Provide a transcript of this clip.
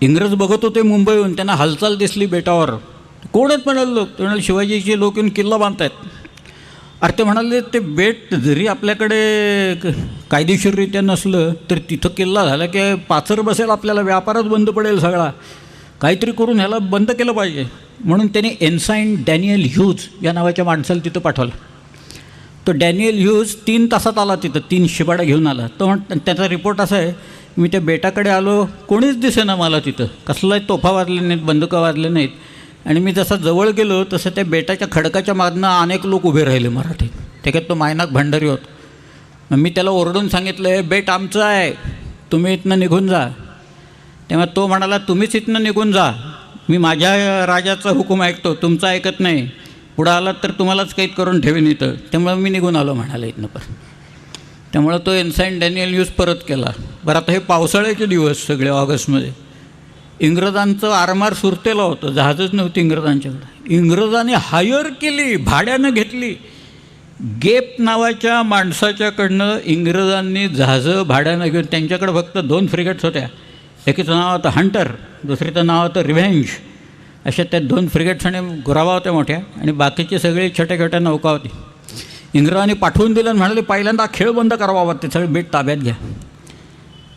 इंग्रज बघत होते मुंबईहून, त्यांना हालचाल दिसली बेटावर. कोण आहेत म्हणाले लोक? ते म्हणाले शिवाजीचे लोक येऊन किल्ला बांधतायत. अरे ते म्हणाले ते बेट जरी आपल्याकडे कायदेशीररित्या नसलं तर तिथं किल्ला झाला की पाचर बसेल, आपल्याला व्यापारच बंद पडेल सगळा. काहीतरी करून ह्याला बंद केलं पाहिजे. म्हणून त्यांनी एन्साईन डॅनियल ह्यूज या नावाच्या माणसाला तिथं पाठवलं. तो डॅनियल ह्यूज 3 तासात आला तिथं, 3 शिबाडा घेऊन आला. तो त्याचा रिपोर्ट असा आहे, मी त्या बेटाकडे आलो, कोणीच दिसेना मला तिथं, कसलाही तोफा वाजले नाहीत, बंदुका वाजले नाहीत. आणि मी जसा जवळ गेलो तसं त्या बेटाच्या खडकाच्या मागनं अनेक लोक उभे राहिले मराठी. त्याच्यात तो मायनाक भंडारी होता. मग मी त्याला ओरडून सांगितलं, हे बेट आमचं आहे, तुम्ही इथनं निघून जा. तेव्हा तो म्हणाला, तुम्हीच इथनं निघून जा, मी माझ्या राजाचा हुकूम ऐकतो, तुमचा ऐकत नाही, पुढं आलात तर तुम्हालाच कैद करून ठेवीन इथं. त्यामुळे मी निघून आलो म्हणाला इथनं परत. त्यामुळं तो एन्साईन डॅनियल ह्यूज परत केला. बरं, आता हे पावसाळ्याचे दिवस सगळे ऑगस्टमध्ये. इंग्रजांचं आरमार सुरतेला होतं, जहाजच नव्हती इंग्रजांच्याकडे. इंग्रजांनी हायर केली, भाड्यानं घेतली. गेप नावाच्या माणसाच्याकडनं इंग्रजांनी जहाजं भाड्यानं घेऊन, त्यांच्याकडे फक्त 2 फ्रिगेट्स होत्या. एकीचं नाव होतं हंटर, दुसरीचं नाव होतं रिव्हेंज. अशा त्या 2 फ्रिगेट्स आणि गुरावा होत्या मोठ्या, आणि बाकीचे सगळे छोट्या छोट्या नौका होती. इंग्रजांनी पाठवून दिलं आणि म्हणाले, पहिल्यांदा खेळ बंद करावा, ते सगळे बेट ताब्यात घ्या.